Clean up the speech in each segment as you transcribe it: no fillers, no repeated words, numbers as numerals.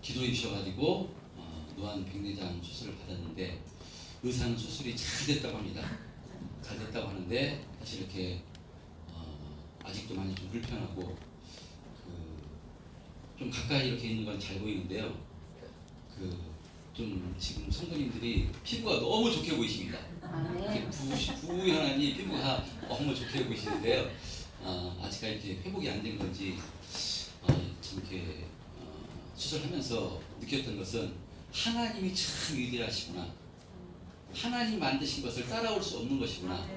기도해 주셔가지고 노안 백내장 수술을 받았는데 의사는 수술이 잘 됐다고 합니다. 잘 됐다고 하는데 사실 이렇게 아직도 많이 좀 불편하고 좀 가까이 이렇게 있는 건 잘 보이는데요. 좀 지금 성도님들이 피부가 너무 좋게 보이십니다. 이렇게 부연하니 피부가 너무 좋게 보이시는데요. 아직까지 이렇게 회복이 안 된 건지 참 이렇게 수술하면서 느꼈던 것은 하나님이 참 위대하시구나. 하나님 만드신 것을 따라올 수 없는 것이구나.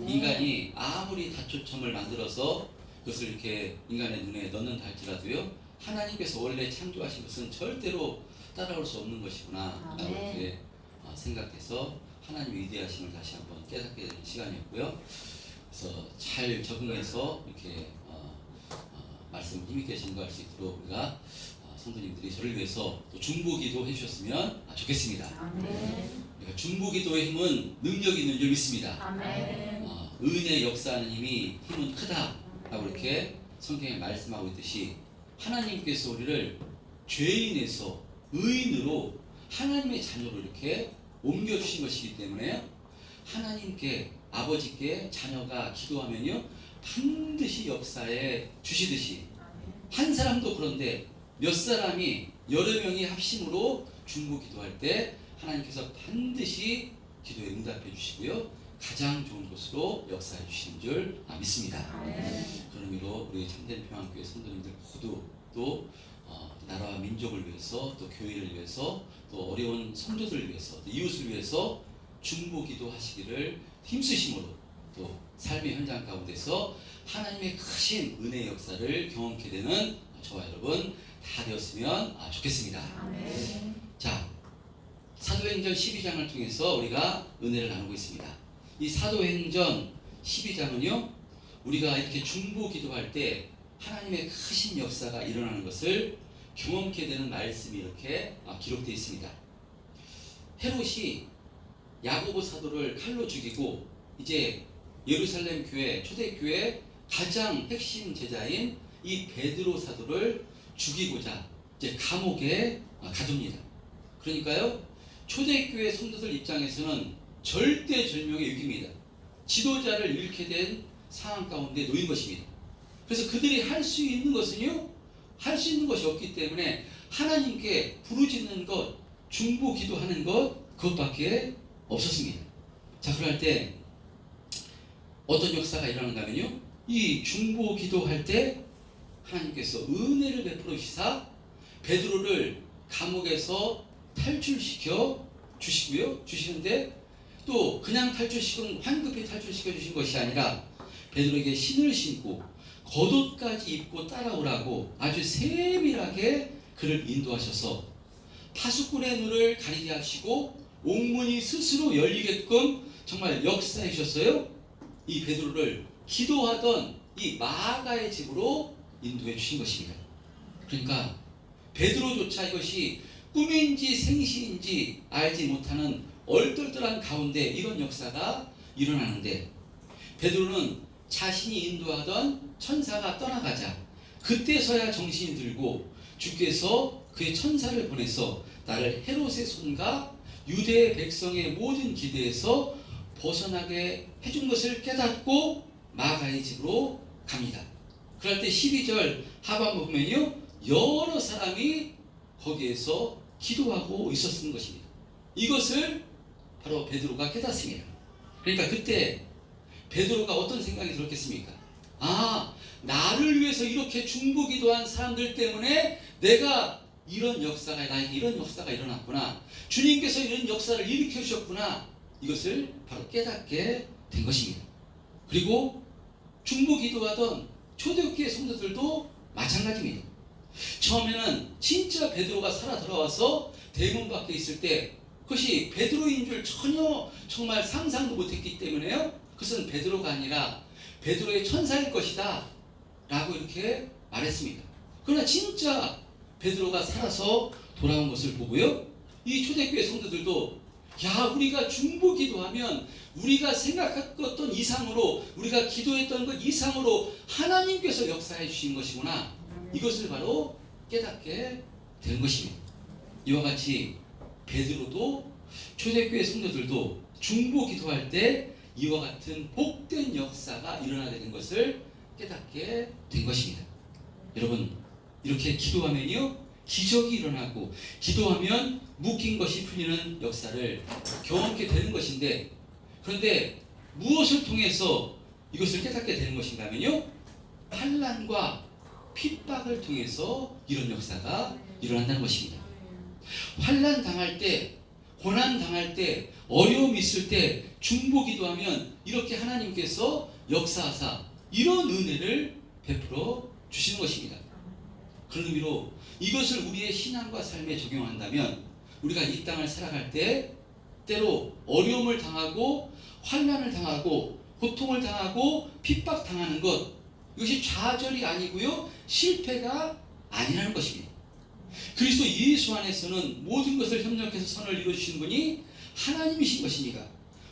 인간이 아무리 다초점을 만들어서 그것을 이렇게 인간의 눈에 넣는다 할지라도요, 하나님께서 원래 창조하신 것은 절대로 따라올 수 없는 것이구나 라고 이렇게 생각해서 하나님 위대하심을 다시 한번 깨닫게 되는 시간이었고요. 그래서 잘 적응해서 이렇게 말씀을 힘있게 증거할 수 있도록 우리가 성도님들이 저를 위해서 또 중보기도 해주셨으면 좋겠습니다. 우리가 중보기도의 힘은 능력이 있는 줄 믿습니다. 은혜의 역사하는 힘이 힘은 크다라고 이렇게 성경에 말씀하고 있듯이 하나님께서 우리를 죄인에서 의인으로 하나님의 자녀로 이렇게 옮겨주신 것이기 때문에 하나님께 아버지께 자녀가 기도하면요 반드시 역사에 주시듯이 한 사람도 그런데 몇 사람이 여러 명이 합심으로 중보 기도할 때 하나님께서 반드시 기도에 응답해 주시고요 가장 좋은 곳으로 역사해 주시는 줄 믿습니다. 그런 의미로 우리 참된 평안교회 성도님들 모두 또 나라와 민족을 위해서 또 교회를 위해서 또 어려운 성도들을 위해서 또 이웃을 위해서 중보 기도하시기를 힘쓰심으로 또 삶의 현장 가운데서 하나님의 크신 은혜의 역사를 경험케 되는 저와 여러분 다 되었으면 좋겠습니다. 자, 사도행전 12장을 통해서 우리가 은혜를 나누고 있습니다. 이 사도행전 12장은요 우리가 이렇게 중보 기도할 때 하나님의 크신 역사가 일어나는 것을 경험케 되는 말씀이 이렇게 기록되어 있습니다. 헤롯이 야고보 사도를 칼로 죽이고 이제 예루살렘 교회 초대교회 가장 핵심 제자인 이 베드로 사도를 죽이고자 이제 감옥에 가둡니다. 그러니까요 초대교회 성도들 입장에서는 절대절명의 위기입니다. 지도자를 잃게 된 상황 가운데 놓인 것입니다. 그래서 그들이 할 수 있는 것은요 할 수 있는 것이 없기 때문에 하나님께 부르짖는 것, 중보 기도하는 것 그것밖에 없었습니다. 자, 그럴 때 어떤 역사가 일어나는가 하면요 이 중보 기도할 때 하나님께서 은혜를 베풀어 주시사 베드로를 감옥에서 탈출시켜 주시고요 주시는데 또 그냥 탈출시키는 황급히 탈출시켜 주신 것이 아니라 베드로에게 신을 신고 겉옷까지 입고 따라오라고 아주 세밀하게 그를 인도하셔서 파수꾼의 눈을 가리게 하시고 옥문이 스스로 열리게끔 정말 역사해 주셨어요. 이 베드로를 기도하던 이 마가의 집으로 인도해 주신 것입니다. 그러니까 베드로조차 이것이 꿈인지 생시인지 알지 못하는 얼떨떨한 가운데 이런 역사가 일어나는데 베드로는 자신이 인도하던 천사가 떠나가자 그때서야 정신이 들고 주께서 그의 천사를 보내서 나를 헤롯의 손과 유대 백성의 모든 기대에서 벗어나게 해준 것을 깨닫고 마가의 집으로 갑니다. 그럴 때 12절 하반부 보면요 여러 사람이 거기에서 기도하고 있었던 것입니다. 이것을 바로 베드로가 깨닫습니다. 그러니까 그때 베드로가 어떤 생각이 들었겠습니까? 나를 위해서 이렇게 중보 기도한 사람들 때문에 내가 이런 역사가 나에게 이런 역사가 일어났구나. 주님께서 이런 역사를 일으켜 주셨구나. 이것을 바로 깨닫게 된 것입니다. 그리고 중보 기도하던 초대교회 성도들도 마찬가지입니다. 처음에는 진짜 베드로가 살아 돌아와서 대문 밖에 있을 때 그것이 베드로인 줄 전혀 정말 상상도 못했기 때문에요. 그것은 베드로가 아니라 베드로의 천사일 것이다 라고 이렇게 말했습니다. 그러나 진짜 베드로가 살아서 돌아온 것을 보고요 이 초대교회 성도들도 우리가 중보 기도하면 우리가 생각했던 이상으로 우리가 기도했던 것 이상으로 하나님께서 역사해 주신 것이구나 이것을 바로 깨닫게 된 것입니다. 이와 같이 베드로도 초대교회 성도들도 중보 기도할 때 이와 같은 복된 역사가 일어나게 된 것을 깨닫게 된 것입니다. 여러분, 이렇게 기도하면요 기적이 일어나고, 기도하면 묶인 것이 풀리는 역사를 경험하게 되는 것인데, 그런데 무엇을 통해서 이것을 깨닫게 되는 것인가 하면요, 환난과 핍박을 통해서 이런 역사가 일어난다는 것입니다. 환난 당할 때, 고난 당할 때, 어려움이 있을 때 중보 기도하면 이렇게 하나님께서 역사하사 이런 은혜를 베풀어 주시는 것입니다. 그런 의미로 이것을 우리의 신앙과 삶에 적용한다면, 우리가 이 땅을 살아갈 때 때로 어려움을 당하고 환난을 당하고 고통을 당하고 핍박당하는 것, 이것이 좌절이 아니고요 실패가 아니라는 것입니다. 그리스도 예수 안에서는 모든 것을 협력해서 선을 이루어주시는 분이 하나님이신 것이니까,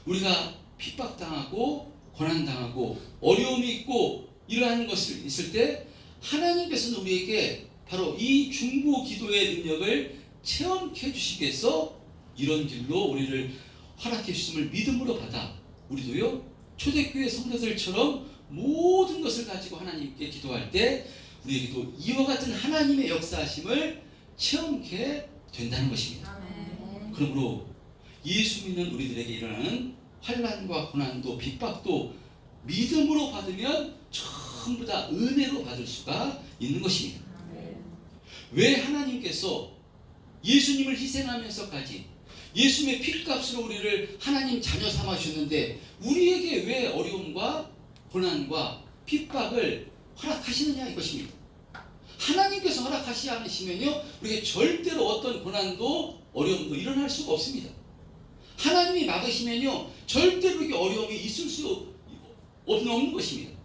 우리가 핍박당하고 고난당하고 어려움이 있고 이러한 것을 있을 때 하나님께서는 우리에게 바로 이 중보 기도의 능력을 체험케 해주시기 위해서 이런 길로 우리를 허락해 주심을 믿음으로 받아 우리도요 초대교회 성도들처럼 모든 것을 가지고 하나님께 기도할 때 우리에게도 이와 같은 하나님의 역사하심을 체험케 된다는 것입니다. 그러므로 예수 믿는 우리들에게 일어나는 환난과 고난도 핍박도 믿음으로 받으면 전부 다 은혜로 받을 수가 있는 것입니다. 왜 하나님께서 예수님을 희생하면서까지 예수님의 피값으로 우리를 하나님 자녀 삼아 주셨는데 우리에게 왜 어려움과 고난과 핍박을 허락하시느냐 이것입니다. 하나님께서 허락하시지 않으시면요 우리에게 절대로 어떤 고난도 어려움도 일어날 수가 없습니다. 하나님이 막으시면요 절대로 이게 어려움이 있을 수 없는 것입니다.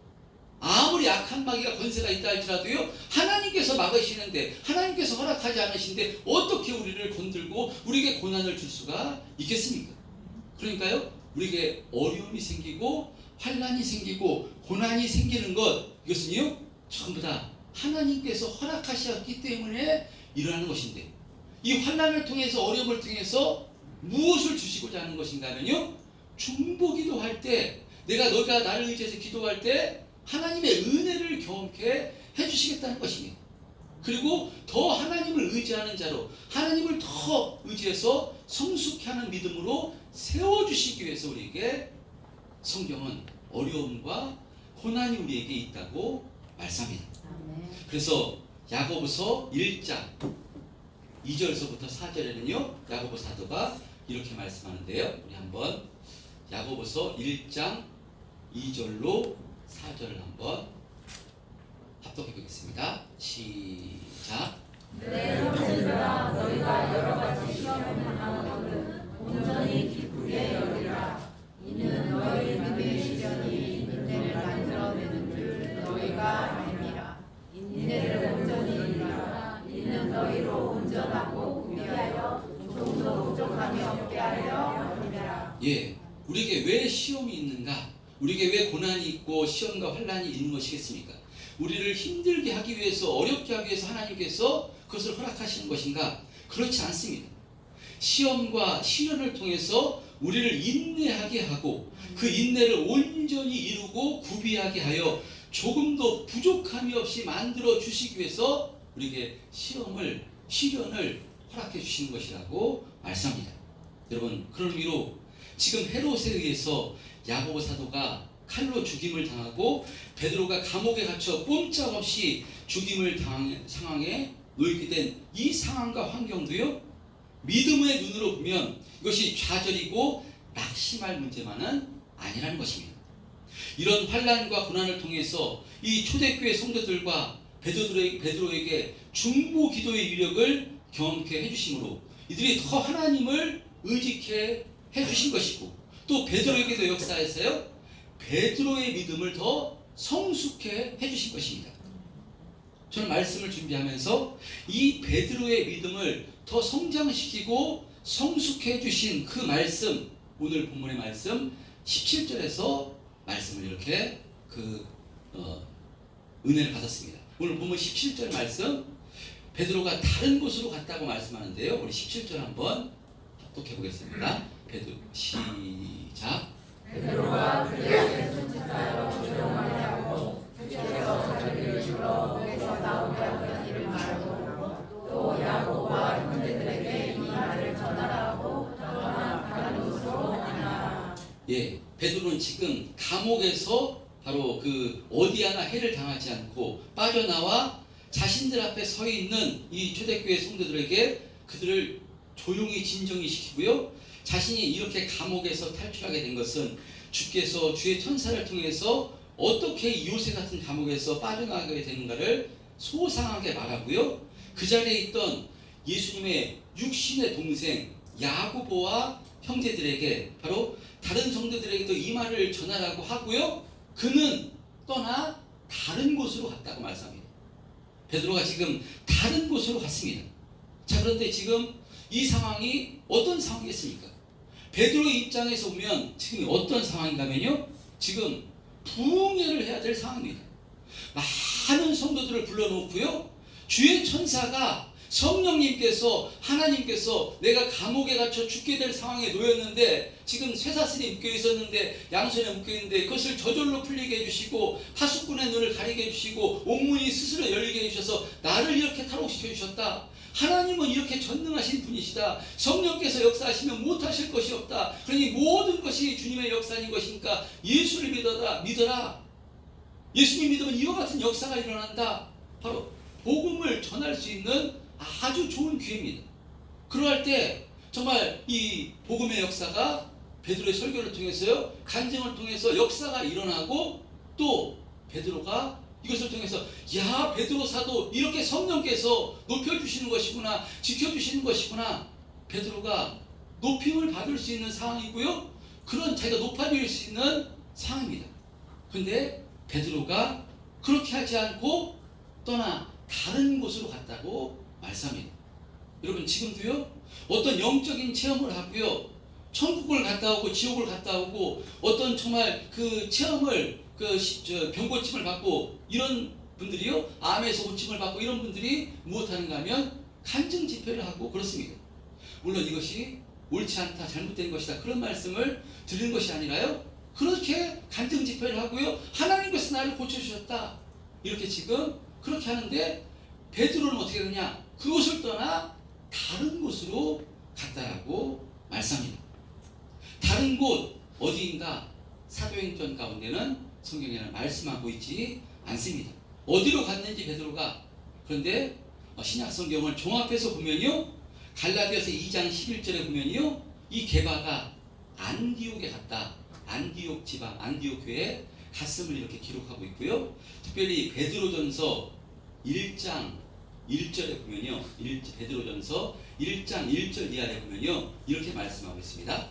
아무리 악한 마귀가 권세가 있다 할지라도요 하나님께서 막으시는데, 하나님께서 허락하지 않으신데 어떻게 우리를 건들고 우리에게 고난을 줄 수가 있겠습니까? 그러니까요 우리에게 어려움이 생기고 환난이 생기고 고난이 생기는 것, 이것은요 전부 다 하나님께서 허락하셨기 때문에 일어나는 것인데, 이 환난을 통해서 어려움을 통해서 무엇을 주시고자 하는 것인가 하면요 중보기도 할 때, 너가 나를 의지해서 기도할 때 하나님의 은혜를 경험케 해주시겠다는 것입니다. 그리고 더 하나님을 의지하는 자로, 하나님을 더 의지해서 성숙케 하는 믿음으로 세워주시기 위해서 우리에게 성경은 어려움과 고난이 우리에게 있다고 말씀합니다. 그래서 야고보서 1장 2절서부터 4절에는요 야고보 사도가 이렇게 말씀하는데요, 우리 한번 야고보서 1장 2절로 4절을 한번 합독해 보겠습니다. 시작. 내 형제들아, 너희가 여러 가지 시험을 당하거든 온전히 기쁘게 여기라. 이는 너희 믿음의 시련이 인내를 만들어내는 줄 너희가 알미라. 인내를 온전히 이루라. 이는 너희로 온전하고 구비하여 조금도 부족함이 없게 하려 함이라. 예, 우리에게 왜 시험이 있는가? 우리에게 왜 고난이 있고 시험과 환난이 있는 것이겠습니까? 우리를 힘들게 하기 위해서, 어렵게 하기 위해서 하나님께서 그것을 허락하시는 것인가? 그렇지 않습니다. 시험과 시련을 통해서 우리를 인내하게 하고 그 인내를 온전히 이루고 구비하게 하여 조금도 부족함이 없이 만들어 주시기 위해서 우리에게 시련을 허락해 주시는 것이라고 말씀합니다. 여러분, 그런 의미로 지금 헤롯에 의해서 야고보 사도가 칼로 죽임을 당하고 베드로가 감옥에 갇혀 꼼짝없이 죽임을 당한 상황에 놓이게 된 이 상황과 환경도요 믿음의 눈으로 보면 이것이 좌절이고 낙심할 문제만은 아니라는 것입니다. 이런 환난과 고난을 통해서 이 초대교회 성도들과 베드로에게 중보 기도의 위력을 경험케 해주심으로 이들이 더 하나님을 의지케 해주신 것이고, 또 베드로에게도 역사에서요 베드로의 믿음을 더 성숙해 해주신 것입니다. 저는 말씀을 준비하면서 이 베드로의 믿음을 더 성장시키고 성숙해 해주신 그 말씀, 오늘 본문의 말씀 17절에서 말씀을 이렇게 은혜를 받았습니다. 오늘 본문 17절 말씀, 베드로가 다른 곳으로 갔다고 말씀하는데요. 우리 17절 한번 합독해 보겠습니다. 베드로 시작. 베드로가 그에게 손짓하여 조용하냐고 주께서 자기를 불러 목에서 나오게 하던 일을 말하고 또 야고보와 형제들에게 이 말을 전하라고 떠나 다른 곳으로 가나. 예, 베드로는 지금 감옥에서 바로 그 어디 하나 해를 당하지 않고 빠져나와 자신들 앞에 서 있는 이 초대교회 성도들에게 그들을 조용히 진정히 시키고요. 자신이 이렇게 감옥에서 탈출하게 된 것은 주께서 주의 천사를 통해서 어떻게 요새 같은 감옥에서 빠져나가게 되는가를 소상하게 말하고요. 그 자리에 있던 예수님의 육신의 동생 야고보와 형제들에게 바로 다른 성도들에게도 이 말을 전하라고 하고요. 그는 떠나 다른 곳으로 갔다고 말씀합니다. 베드로가 지금 다른 곳으로 갔습니다. 자, 그런데 지금 이 상황이 어떤 상황이겠습니까? 베드로의 입장에서 보면 지금 어떤 상황인가면요, 지금 부흥회를 해야 될 상황입니다. 많은 성도들을 불러놓고요, 주의 천사가 성령님께서 하나님께서 내가 감옥에 갇혀 죽게 될 상황에 놓였는데 지금 쇠사슬이 묶여 있었는데 양손에 묶여 있는데 그것을 저절로 풀리게 해주시고 파수꾼의 눈을 가리게 해주시고 옥문이 스스로 열리게 해주셔서 나를 이렇게 탈옥시켜 주셨다. 하나님은 이렇게 전능하신 분이시다. 성령께서 역사하시면 못하실 것이 없다. 그러니 모든 것이 주님의 역사인 것이니까 예수를 믿어라. 예수님 믿으면 이와 같은 역사가 일어난다. 바로 복음을 전할 수 있는 아주 좋은 기회입니다. 그러할 때 정말 이 복음의 역사가 베드로의 설교를 통해서요, 간증을 통해서 역사가 일어나고 또 베드로가 이것을 통해서 야, 베드로 사도 이렇게 성령께서 높여주시는 것이구나, 지켜주시는 것이구나. 베드로가 높임을 받을 수 있는 상황이고요, 그런 자기가 높아질 수 있는 상황입니다. 그런데 베드로가 그렇게 하지 않고 떠나 다른 곳으로 갔다고 말씀합니다. 여러분, 지금도요 어떤 영적인 체험을 하고요, 천국을 갔다 오고 지옥을 갔다 오고 어떤 정말 그 체험을 병고침을 받고 이런 분들이요, 암에서 고침을 받고 이런 분들이 무엇하는가 하면 간증 집회를 하고 그렇습니다. 물론 이것이 옳지 않다, 잘못된 것이다, 그런 말씀을 드리는 것이 아니라요, 그렇게 간증 집회를 하고요, 하나님께서 나를 고쳐주셨다, 이렇게 지금 그렇게 하는데 베드로는 어떻게 되느냐, 그곳을 떠나 다른 곳으로 갔다라고 말씀합니다. 다른 곳 어디인가 사도행전 가운데는 성경에는 말씀하고 있지 않습니다. 어디로 갔는지 베드로가. 그런데 신약 성경을 종합해서 보면요, 갈라디아서 2장 11절에 보면요, 이 게바가 안디옥에 갔다. 안디옥 지방, 안디옥 교회에 갔음을 이렇게 기록하고 있고요. 특별히 베드로전서 1장 1절에 보면요, 베드로전서 1장 1절 이하에 보면요, 이렇게 말씀하고 있습니다.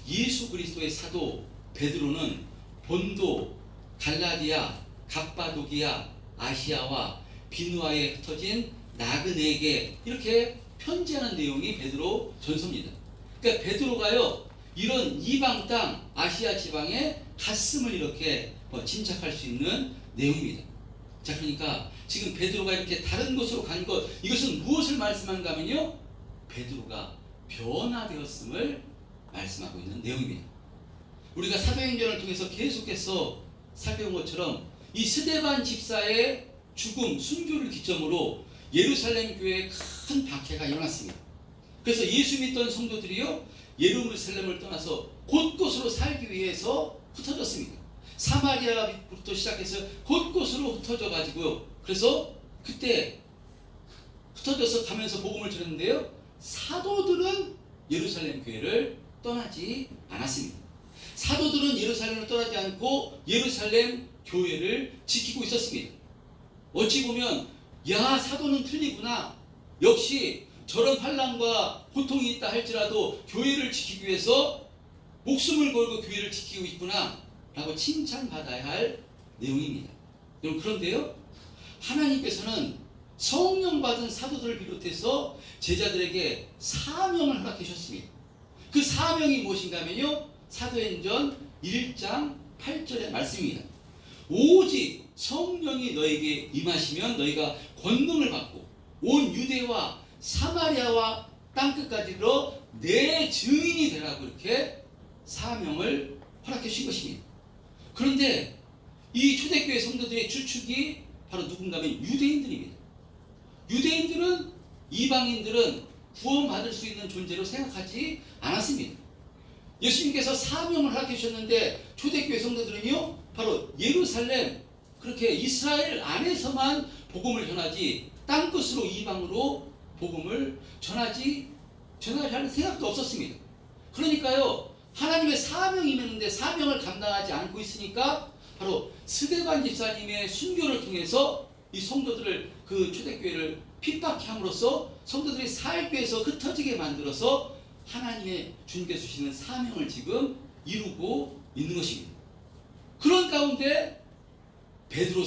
예수 그리스도의 사도 베드로는 본도, 갈라디아, 갑바도기아, 아시아와 비누아에 흩어진 나그네에게 이렇게 편지하는 내용이 베드로 전서입니다. 그러니까 베드로가요, 이런 이방 땅 아시아 지방에 갔음을 이렇게 짐작할 수 있는 내용입니다. 자, 그러니까 지금 베드로가 이렇게 다른 곳으로 간 것, 이것은 무엇을 말씀하는가 하면요, 베드로가 변화되었음을 말씀하고 있는 내용입니다. 우리가 사도행전을 통해서 계속해서 살펴본 것처럼 이 스데반 집사의 죽음, 순교를 기점으로 예루살렘 교회에 큰 박해가 일어났습니다. 그래서 예수 믿던 성도들이요, 예루살렘을 떠나서 곳곳으로 살기 위해서 흩어졌습니다. 사마리아부터 시작해서 곳곳으로 흩어져 가지고요, 그래서 그때 흩어져서 가면서 복음을 전했는데요, 사도들은 예루살렘 교회를 떠나지 않았습니다. 사도들은 예루살렘을 떠나지 않고 예루살렘 교회를 지키고 있었습니다. 어찌 보면 야, 사도는 틀리구나, 역시 저런 환난과 고통이 있다 할지라도 교회를 지키기 위해서 목숨을 걸고 교회를 지키고 있구나 라고 칭찬받아야 할 내용입니다. 여러분, 그런데요, 하나님께서는 성령 받은 사도들을 비롯해서 제자들에게 사명을 허락해 주셨습니다. 그 사명이 무엇인가 하면요, 사도행전 1장 8절의 말씀입니다. 오직 성령이 너에게 임하시면 너희가 권능을 받고 온 유대와 사마리아와 땅끝까지 이르러 내 증인이 되라고 이렇게 사명을 허락해 주신 것입니다. 그런데 이 초대교회 성도들의 주축이 바로 누군가 하면 유대인들입니다. 유대인들은, 이방인들은 구원받을 수 있는 존재로 생각하지 않았습니다. 예수님께서 사명을 허락해 주셨는데 초대교회 성도들은요, 바로 예루살렘, 그렇게 이스라엘 안에서만 복음을 전하지 땅끝으로 이방으로 복음을 전하지 하는 생각도 없었습니다. 그러니까요, 하나님의 사명이 있는데 사명을 감당하지 않고 있으니까 바로 스데반 집사님의 순교를 통해서 이 성도들을, 그 초대교회를 핍박해 함으로써 성도들이 살교에서 흩어지게 만들어서 하나님의 주님께서 주시는 사명을 지금 이루고 있는 것입니다. 그런 가운데 베드로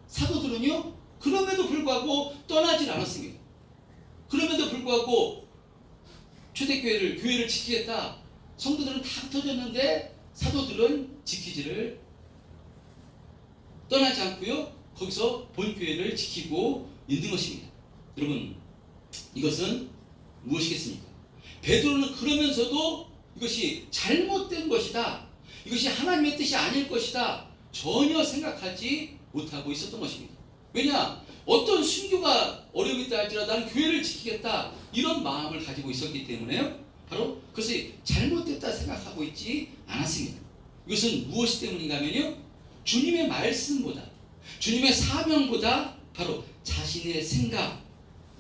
사도들은요, 그럼에도 불구하고 떠나질 않았습니다. 그럼에도 불구하고 교회를 지키겠다. 성도들은 다 흩어졌는데 사도들은 떠나지 않고요, 거기서 본교회를 지키고 있는 것입니다. 여러분, 이것은 무엇이겠습니까? 베드로는 그러면서도 이것이 잘못된 것이다, 이것이 하나님의 뜻이 아닐 것이다, 전혀 생각하지 못하고 있었던 것입니다. 왜냐? 어떤 순교가 어려움이 있다 할지라도 나는 교회를 지키겠다, 이런 마음을 가지고 있었기 때문에요, 바로 그것이 잘못됐다 생각하고 있지 않았습니다. 이것은 무엇이 때문인가 하면요, 주님의 말씀보다, 주님의 사명보다 바로 자신의 생각,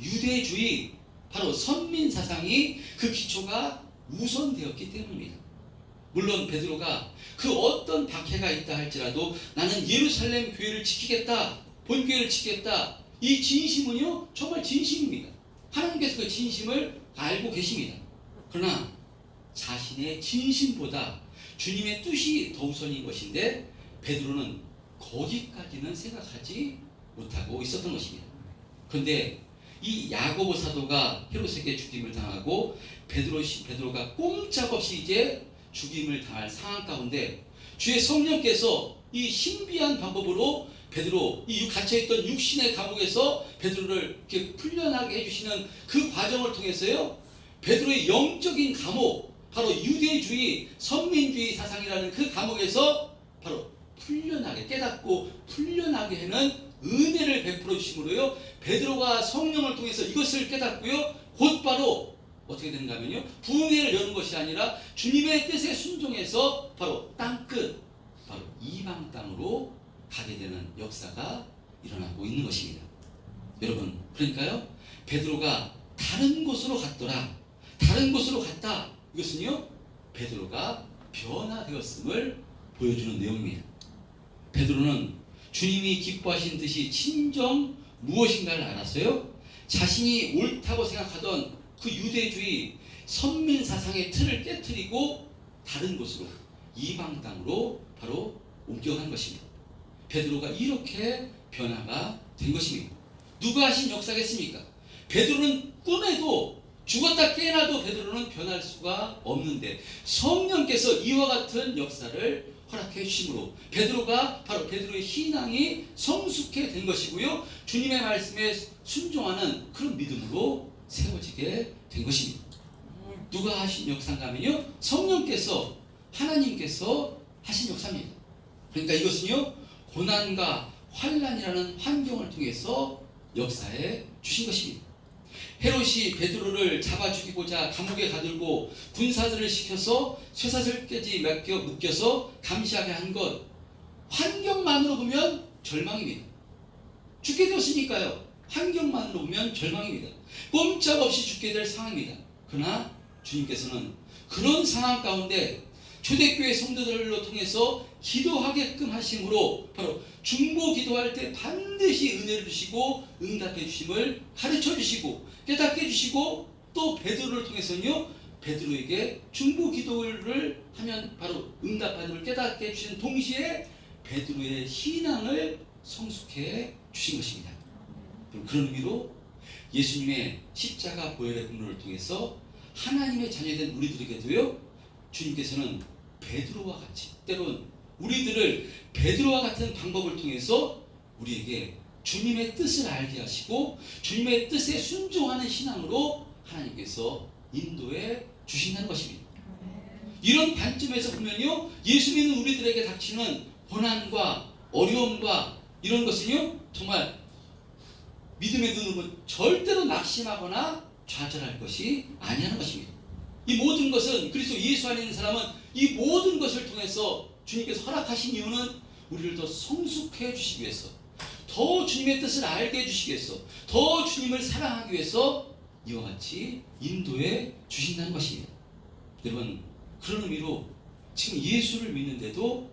유대주의, 바로 선민 사상이 그 기초가 우선되었기 때문입니다. 물론 베드로가 그 어떤 박해가 있다 할지라도 나는 예루살렘 교회를 지키겠다, 본교회를 지키겠다, 이 진심은요 정말 진심입니다. 하나님께서 그 진심을 알고 계십니다. 그러나 자신의 진심보다 주님의 뜻이 더 우선인 것인데 베드로는 거기까지는 생각하지 못하고 있었던 것입니다. 그런데 이 야고보 사도가 헤롯에게 죽임을 당하고 베드로가 꼼짝없이 이제 죽임을 당할 상황 가운데 주의 성령께서 이 신비한 방법으로 베드로, 이 갇혀있던 육신의 감옥에서 베드로를 이렇게 풀려나게 해주시는 그 과정을 통해서요, 베드로의 영적인 감옥, 바로 유대주의, 선민주의 사상이라는 그 감옥에서 바로 풀려나게, 깨닫고 풀려나게 하는 은혜를 베풀어 주심으로요, 베드로가 성령을 통해서 이것을 깨닫고요, 곧바로 어떻게 되는가 하면요, 부흥회를 여는 것이 아니라 주님의 뜻에 순종해서 바로 땅끝, 바로 이방 땅으로 가게 되는 역사가 일어나고 있는 것입니다. 여러분, 그러니까요, 베드로가 다른 곳으로 갔더라, 다른 곳으로 갔다, 이것은요 베드로가 변화되었음을 보여주는 내용입니다. 베드로는 주님이 기뻐하신 듯이 친정 무엇인가를 알았어요. 자신이 옳다고 생각하던 그 유대주의 선민 사상의 틀을 깨트리고 다른 곳으로, 이방 땅으로 바로 옮겨간 것입니다. 베드로가 이렇게 변화가 된 것입니다. 누가 하신 역사겠습니까? 베드로는 꿈에도, 죽었다 깨어나도 베드로는 변할 수가 없는데 성령께서 이와 같은 역사를 허락해 주심으로 베드로가, 바로 베드로의 신앙이 성숙해 된 것이고요, 주님의 말씀에 순종하는 그런 믿음으로 세워지게 된 것입니다. 누가 하신 역사인가 하면요, 성령께서, 하나님께서 하신 역사입니다. 그러니까 이것은요, 고난과 환난이라는 환경을 통해서 역사해 주신 것입니다. 헤롯이 베드로를 잡아 죽이고자 감옥에 가들고 군사들을 시켜서 쇠사슬까지 묶여서 감시하게 한 것, 환경만으로 보면 절망입니다. 죽게 되었으니까요, 환경만으로 보면 절망입니다. 꼼짝없이 죽게 될 상황입니다. 그러나 주님께서는 그런 상황 가운데 초대교회 성도들로 통해서 기도하게끔 하심으로 바로 중보 기도할 때 반드시 은혜를 주시고 응답해 주심을 가르쳐 주시고 깨닫게 해주시고, 또 베드로를 통해서는요, 베드로에게 중보 기도를 하면 바로 응답받음을 깨닫게 해주시는 동시에 베드로의 신앙을 성숙해 주신 것입니다. 그런 의미로 예수님의 십자가 보혈의 공로를 통해서 하나님의 자녀된 우리들에게도요, 주님께서는 베드로와 같이, 때론 우리들을 베드로와 같은 방법을 통해서 우리에게 주님의 뜻을 알게 하시고 주님의 뜻에 순종하는 신앙으로 하나님께서 인도해 주신다는 것입니다. 이런 관점에서 보면요, 예수 믿는 우리들에게 닥치는 고난과 어려움과 이런 것은요, 정말 믿음의 눈으로 절대로 낙심하거나 좌절할 것이 아니라는 것입니다. 이 모든 것은 그리스도 예수 안에 있는 사람은 이 모든 것을 통해서 주님께서 허락하신 이유는 우리를 더 성숙해 주시기 위해서, 더 주님의 뜻을 알게 해주시기 위해서, 더 주님을 사랑하기 위해서 이와 같이 인도해 주신다는 것입니다. 여러분, 그런 의미로 지금 예수를 믿는데도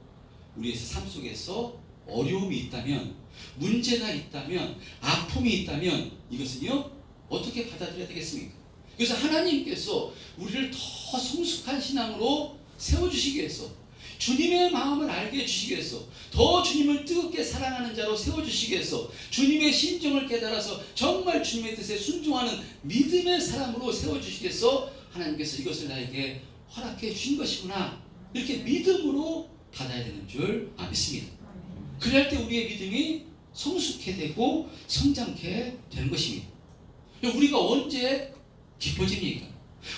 우리의 삶 속에서 어려움이 있다면, 문제가 있다면, 아픔이 있다면 이것은요, 어떻게 받아들여야 되겠습니까? 그래서 하나님께서 우리를 더 성숙한 신앙으로 세워주시기 위해서, 주님의 마음을 알게 해주시기 위해서, 더 주님을 뜨겁게 사랑하는 자로 세워주시기 위해서, 주님의 심정을 깨달아서 정말 주님의 뜻에 순종하는 믿음의 사람으로 세워주시기 위해서 하나님께서 이것을 나에게 허락해 주신 것이구나, 이렇게 믿음으로 받아야 되는 줄 믿습니다. 그럴 때 우리의 믿음이 성숙해 되고 성장케 되는 것입니다. 우리가 언제 깊어집니까?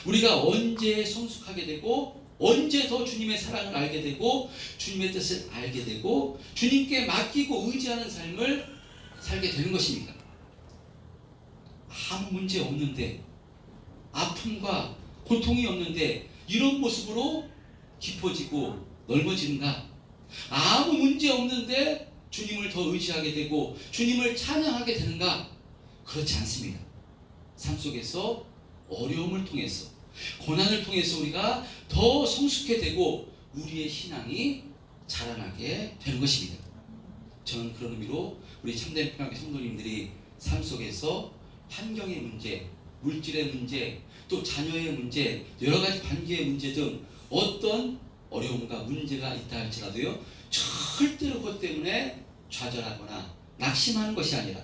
우리가 언제 성숙하게 되고, 언제 더 주님의 사랑을 알게 되고, 주님의 뜻을 알게 되고, 주님께 맡기고 의지하는 삶을 살게 되는 것입니까? 아무 문제 없는데, 아픔과 고통이 없는데 이런 모습으로 깊어지고 넓어지는가? 아무 문제 없는데 주님을 더 의지하게 되고 주님을 찬양하게 되는가? 그렇지 않습니다. 삶 속에서 어려움을 통해서, 고난을 통해서 우리가 더 성숙해 되고 우리의 신앙이 자라나게 되는 것입니다. 저는 그런 의미로 우리 참된 평화의 성도님들이 삶 속에서 환경의 문제, 물질의 문제, 또 자녀의 문제, 여러 가지 관계의 문제 등 어떤 어려움과 문제가 있다 할지라도요, 절대로 그것 때문에 좌절하거나 낙심하는 것이 아니라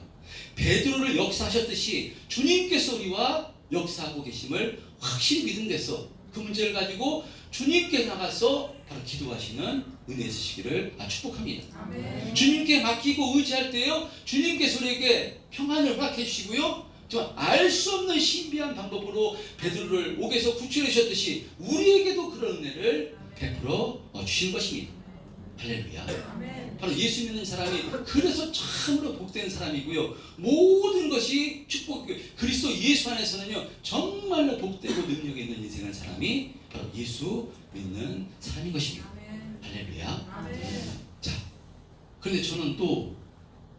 베드로를 역사하셨듯이 주님께서 우리와 역사하고 계심을 확실히 믿은 데서 그 문제를 가지고 주님께 나가서 바로 기도하시는 은혜 있으시기를 축복합니다. 아멘. 주님께 맡기고 의지할 때요, 주님께서 우리에게 평안을 허락해 주시고요, 알 수 없는 신비한 방법으로 베드로를 옥에서 구출해 주셨듯이 우리에게도 그런 은혜를 베풀어 주시는 것입니다. 할렐루야. 아멘. 바로 예수 믿는 사람이 그래서 참으로 복된 사람이고요, 모든 것이 축복, 그리스도 예수 안에서는요 정말로 복되고 능력 있는 인생을 사람이 바로 예수 믿는 사람인 것입니다. 아멘. 할렐루야. 아멘. 자, 그런데 저는 또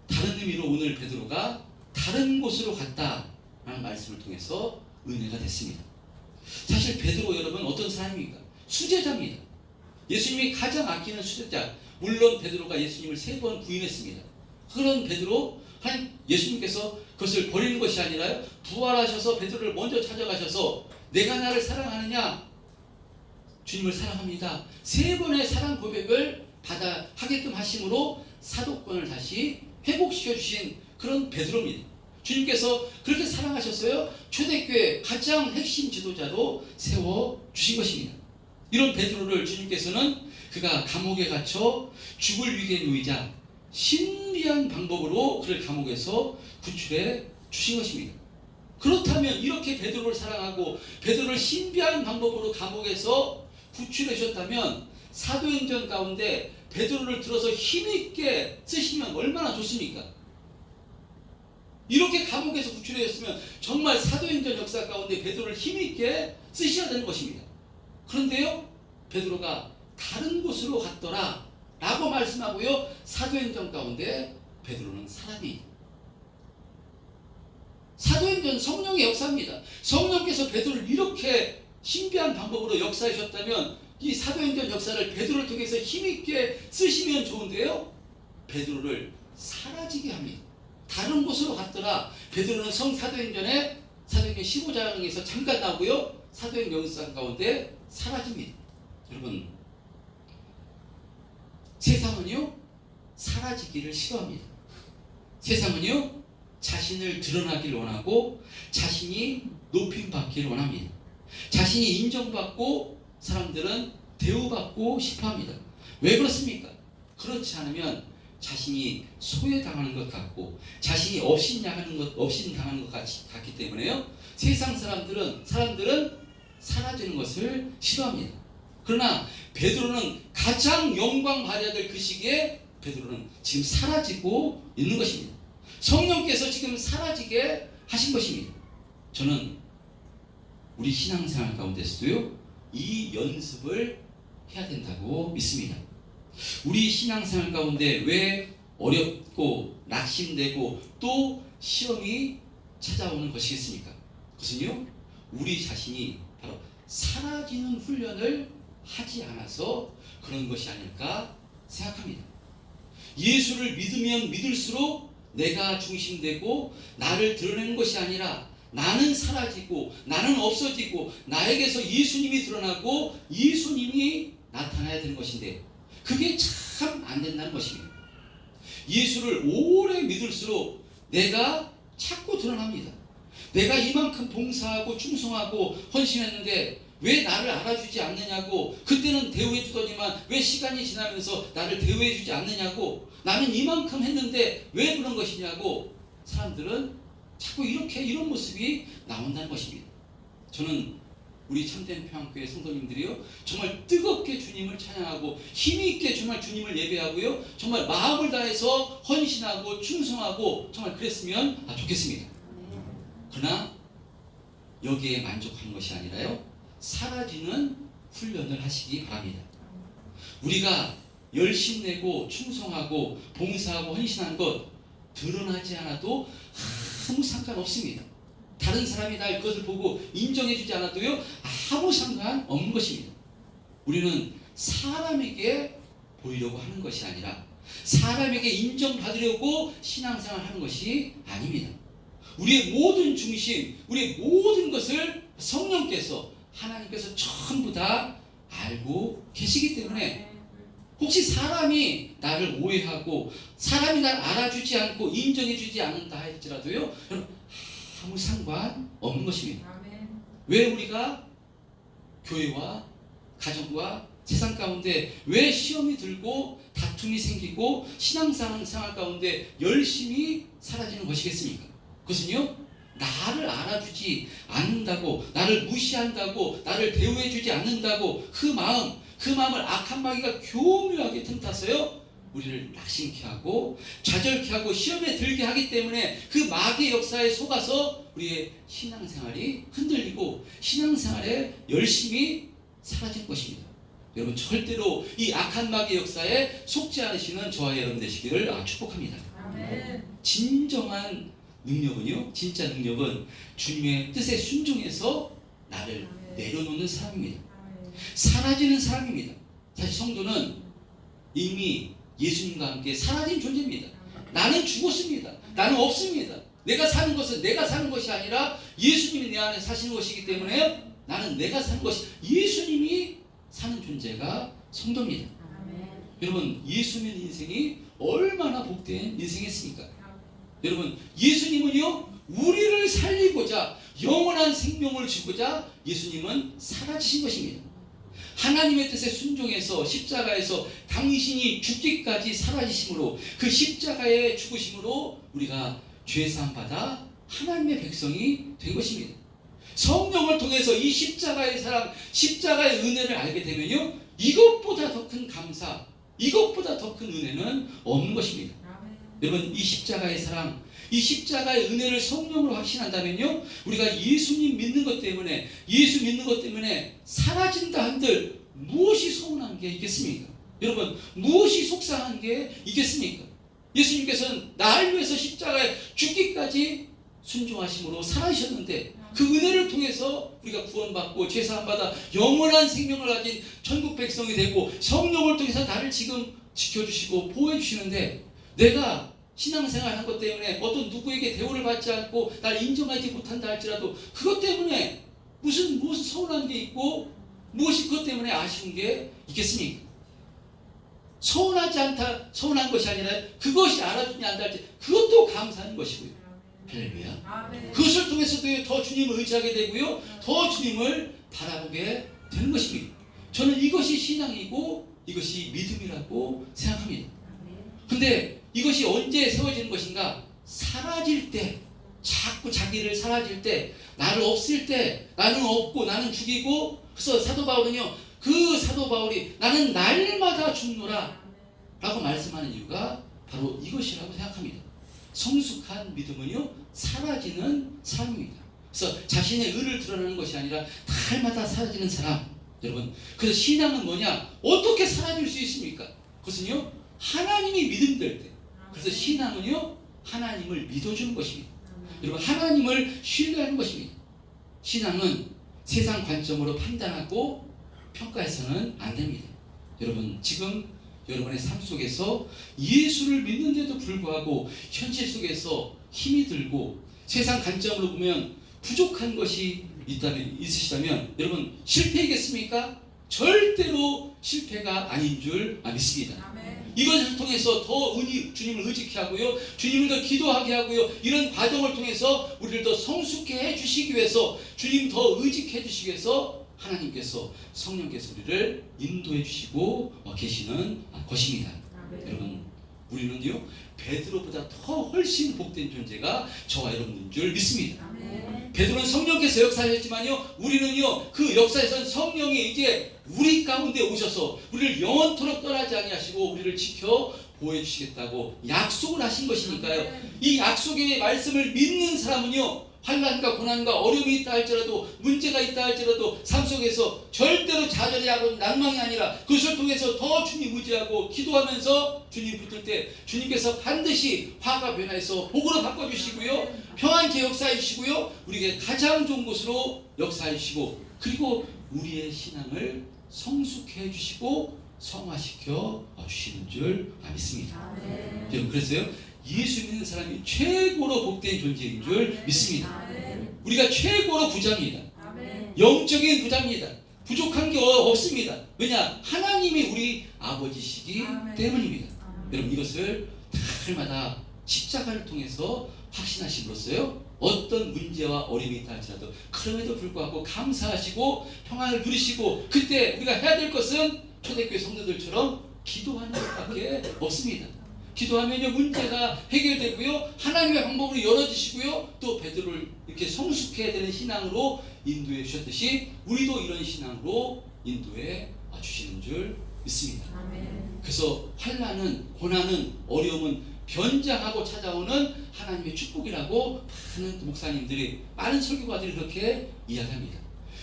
다른 의미로 오늘 베드로가 다른 곳으로 갔다라는 말씀을 통해서 은혜가 됐습니다. 사실 베드로 여러분 어떤 사람입니까? 수제자입니다. 예수님이 가장 아끼는 수제자. 물론 베드로가 예수님을 3번 부인했습니다. 그런 베드로, 하나님 예수님께서 그것을 버리는 것이 아니라요, 부활하셔서 베드로를 먼저 찾아가셔서 내가 나를 사랑하느냐? 주님을 사랑합니다. 3번의 사랑 고백을 하게끔 하심으로 사도권을 다시 회복시켜 주신 그런 베드로입니다. 주님께서 그렇게 사랑하셨어요. 초대교회 가장 핵심 지도자로 세워주신 것입니다. 이런 베드로를 주님께서는 그가 감옥에 갇혀 죽을 위기에 놓이자 신비한 방법으로 그를 감옥에서 구출해 주신 것입니다. 그렇다면 이렇게 베드로를 사랑하고 베드로를 신비한 방법으로 감옥에서 구출해 주셨다면 사도행전 가운데 베드로를 들어서 힘있게 쓰시면 얼마나 좋습니까? 이렇게 감옥에서 구출해졌으면 정말 사도행전 역사 가운데 베드로를 힘있게 쓰셔야 되는 것입니다. 그런데요, 베드로가 다른 곳으로 갔더라 라고 말씀하고요, 사도행전 가운데 베드로는 사람이, 사도행전 성령의 역사입니다. 성령께서 베드로를 이렇게 신비한 방법으로 역사하셨다면 이 사도행전 역사를 베드로를 통해서 힘있게 쓰시면 좋은데요, 베드로를 사라지게 합니다. 다른 곳으로 갔더라. 베드로는 사도행전 15장에서 잠깐 나오고요, 사도행전 역사 가운데 사라집니다. 여러분, 세상은요 사라지기를 싫어합니다. 세상은요 자신을 드러나기를 원하고 자신이 높임받기를 원합니다. 자신이 인정받고 사람들은 대우받고 싶어합니다. 왜 그렇습니까? 그렇지 않으면 자신이 소외당하는 것 같고 자신이 업신당하는 것 같기 때문에요. 세상 사람들은 사라지는 것을 싫어합니다. 그러나 베드로는 가장 영광 받아야 될 그 시기에 베드로는 지금 사라지고 있는 것입니다. 성령께서 지금 사라지게 하신 것입니다. 저는 우리 신앙생활 가운데서도요, 이 연습을 해야 된다고 믿습니다. 우리 신앙생활 가운데 왜 어렵고 낙심되고 또 시험이 찾아오는 것이겠습니까? 그것은요, 우리 자신이 바로 사라지는 훈련을 하지 않아서 그런 것이 아닐까 생각합니다. 예수를 믿으면 믿을수록 내가 중심되고 나를 드러내는 것이 아니라 나는 사라지고 나는 없어지고 나에게서 예수님이 드러나고 예수님이 나타나야 되는 것인데 그게 참 안 된다는 것입니다. 예수를 오래 믿을수록 내가 자꾸 드러납니다. 내가 이만큼 봉사하고 충성하고 헌신했는데 왜 나를 알아주지 않느냐고, 그때는 대우해 주더니만 왜 시간이 지나면서 나를 대우해 주지 않느냐고, 나는 이만큼 했는데 왜 그런 것이냐고 사람들은 자꾸 이런 모습이 나온다는 것입니다. 저는 우리 참된 평안교회 성도님들이요, 정말 뜨겁게 주님을 찬양하고 힘이 있게 정말 주님을 예배하고요, 정말 마음을 다해서 헌신하고 충성하고 정말 그랬으면 좋겠습니다. 그러나 여기에 만족하는 것이 아니라요, 사라지는 훈련을 하시기 바랍니다. 우리가 열심 내고 충성하고 봉사하고 헌신한 것 드러나지 않아도 아무 상관없습니다. 다른 사람이 날 그것을 보고 인정해주지 않아도요, 아무 상관없는 것입니다. 우리는 사람에게 보이려고 하는 것이 아니라 사람에게 인정받으려고 신앙생활을 하는 것이 아닙니다. 우리의 모든 중심, 우리의 모든 것을 성령께서, 하나님께서 전부 다 알고 계시기 때문에 혹시 사람이 나를 오해하고 사람이 나를 알아주지 않고 인정해주지 않는다 할지라도요, 아무 상관없는 것입니다. 왜 우리가 교회와 가정과 세상 가운데 왜 시험이 들고 다툼이 생기고 신앙생활 가운데 열심히 사라지는 것이겠습니까? 그것은요, 나를 알아주지 않는다고, 나를 무시한다고, 나를 대우해주지 않는다고 그 마음을 악한 마귀가 교묘하게 틈타서요, 우리를 낙심케 하고 좌절케 하고 시험에 들게 하기 때문에 그 마귀의 역사에 속아서 우리의 신앙생활이 흔들리고 신앙생활에 열심히 사라질 것입니다. 여러분, 절대로 이 악한 마귀의 역사에 속지 않으시는 저와 여러분 되시기를 축복합니다. 아멘. 진정한 능력은요, 진짜 능력은 주님의 뜻에 순종해서 나를 내려놓는 사람입니다. 사라지는 사람입니다. 사실 성도는 이미 예수님과 함께 사라진 존재입니다. 나는 죽었습니다. 나는 없습니다. 내가 사는 것은 내가 사는 것이 아니라 예수님이 내 안에 사시는 것이기 때문에 나는 내가 사는 것이, 예수님이 사는 존재가 성도입니다. 여러분, 예수 믿는 인생이 얼마나 복된 인생이었습니까? 여러분, 예수님은요, 우리를 살리고자 영원한 생명을 주고자 예수님은 사라지신 것입니다. 하나님의 뜻에 순종해서 십자가에서 당신이 죽기까지 사라지심으로, 그 십자가의 죽으심으로 우리가 죄사함 받아 하나님의 백성이 된 것입니다. 성령을 통해서 이 십자가의 사랑, 십자가의 은혜를 알게 되면요, 이것보다 더 큰 감사, 이것보다 더 큰 은혜는 없는 것입니다. 여러분, 이 십자가의 사랑, 이 십자가의 은혜를 성령으로 확신한다면요, 우리가 예수님 믿는 것 때문에, 예수 믿는 것 때문에 사라진다 한들 무엇이 서운한 게 있겠습니까? 여러분, 무엇이 속상한 게 있겠습니까? 예수님께서는 나를 위해서 십자가에 죽기까지 순종하심으로 살아주셨는데 그 은혜를 통해서 우리가 구원받고 죄사함 받아 영원한 생명을 가진 천국 백성이 되고 성령을 통해서 나를 지금 지켜주시고 보호해 주시는데, 내가 신앙생활 한 것 때문에 어떤 누구에게 대우를 받지 않고 날 인정하지 못한다 할지라도 그것 때문에 무슨 서운한 게 있고 무엇이 그것 때문에 아쉬운 게 있겠습니까? 서운한 것이 아니라 그것이 알아주냐 안 할지 그것도 감사하는 것이고요. 할렐루야. 그것을 통해서도 더 주님을 의지하게 되고요, 더 주님을 바라보게 되는 것입니다. 저는 이것이 신앙이고 이것이 믿음이라고 생각합니다. 근데 이것이 언제 세워지는 것인가? 사라질 때, 자꾸 자기를 사라질 때, 나를 없을 때, 나는 없고 나는 죽이고. 그래서 사도 바울은요, 그 사도 바울이 나는 날마다 죽노라 라고 말씀하는 이유가 바로 이것이라고 생각합니다. 성숙한 믿음은요, 사라지는 삶입니다. 그래서 자신의 의를 드러내는 것이 아니라 날마다 사라지는 사람. 여러분, 그래서 신앙은 뭐냐? 어떻게 사라질 수 있습니까? 그것은요, 하나님이 믿음될 때. 그래서 신앙은요, 하나님을 믿어주는 것입니다. 여러분, 하나님을 신뢰하는 것입니다. 신앙은 세상 관점으로 판단하고 평가해서는 안 됩니다. 여러분, 지금 여러분의 삶 속에서 예수를 믿는데도 불구하고 현실 속에서 힘이 들고 세상 관점으로 보면 부족한 것이 있으시다면 여러분, 실패이겠습니까? 절대로 실패가 아닌 줄 믿습니다. 이것을 통해서 더 주님을 의지케 하고요, 주님을 더 기도하게 하고요, 이런 과정을 통해서 우리를 더 성숙해 해주시기 위해서, 주님 더 의지케 해주시기 위해서 하나님께서, 성령께서 우리를 인도해 주시고 계시는 것입니다. 여러분, 우리는요, 베드로보다 더 훨씬 복된 존재가 저와 여러분인 줄 믿습니다. 베드로는 성령께서 역사하셨지만요, 우리는요, 그 역사에선 성령이 이제 우리 가운데 오셔서 우리를 영원토록 떠나지 아니하시고 우리를 지켜 보호해 주시겠다고 약속을 하신 것이니까요. 이 약속의 말씀을 믿는 사람은요, 환난과 고난과 어려움이 있다 할지라도, 문제가 있다 할지라도 삶 속에서 절대로 좌절하고 낭망이 아니라 그것을 통해서 더 주님 의지하고 기도하면서 주님 붙들 때 주님께서 반드시 화가 변화해서 복으로 바꿔주시고요, 평안케 역사해 주시고요, 우리에게 가장 좋은 곳으로 역사해 주시고, 그리고 우리의 신앙을 성숙해 해 주시고 성화시켜 주시는 줄 믿습니다. 여러분, 그래서요, 예수 믿는 사람이 최고로 복된 존재인 줄 믿습니다. 우리가 최고로 부자입니다. 영적인 부자입니다. 부족한 게 없습니다. 왜냐? 하나님이 우리 아버지시기 때문입니다. 여러분, 이것을 날마다 십자가를 통해서 확신하심으로써요, 어떤 문제와 어려움이 있다 할지라도 그럼에도 불구하고 감사하시고 평안을 누리시고, 그때 우리가 해야 될 것은 초대교회 성도들처럼 기도하는 것밖에 없습니다. 기도하면요, 문제가 해결되고요, 하나님의 방법으로 열어주시고요, 또 베드로를 이렇게 성숙해야 되는 신앙으로 인도해 주셨듯이 우리도 이런 신앙으로 인도해 주시는 줄 믿습니다. 그래서 환난은, 고난은, 어려움은 변장하고 찾아오는 하나님의 축복이라고 많은 목사님들이, 많은 설교가들이 그렇게 이야기합니다.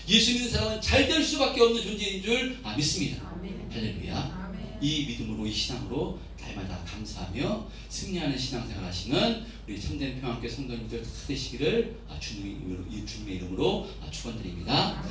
예수 믿는 사람은 잘 될 수밖에 없는 존재인 줄 믿습니다. 할렐루야. 이 믿음으로, 이 신앙으로 날마다 감사하며 승리하는 신앙생활 하시는 우리 참된 평안교회 성도님들 다 되시기를 주님의 이름으로 축원드립니다.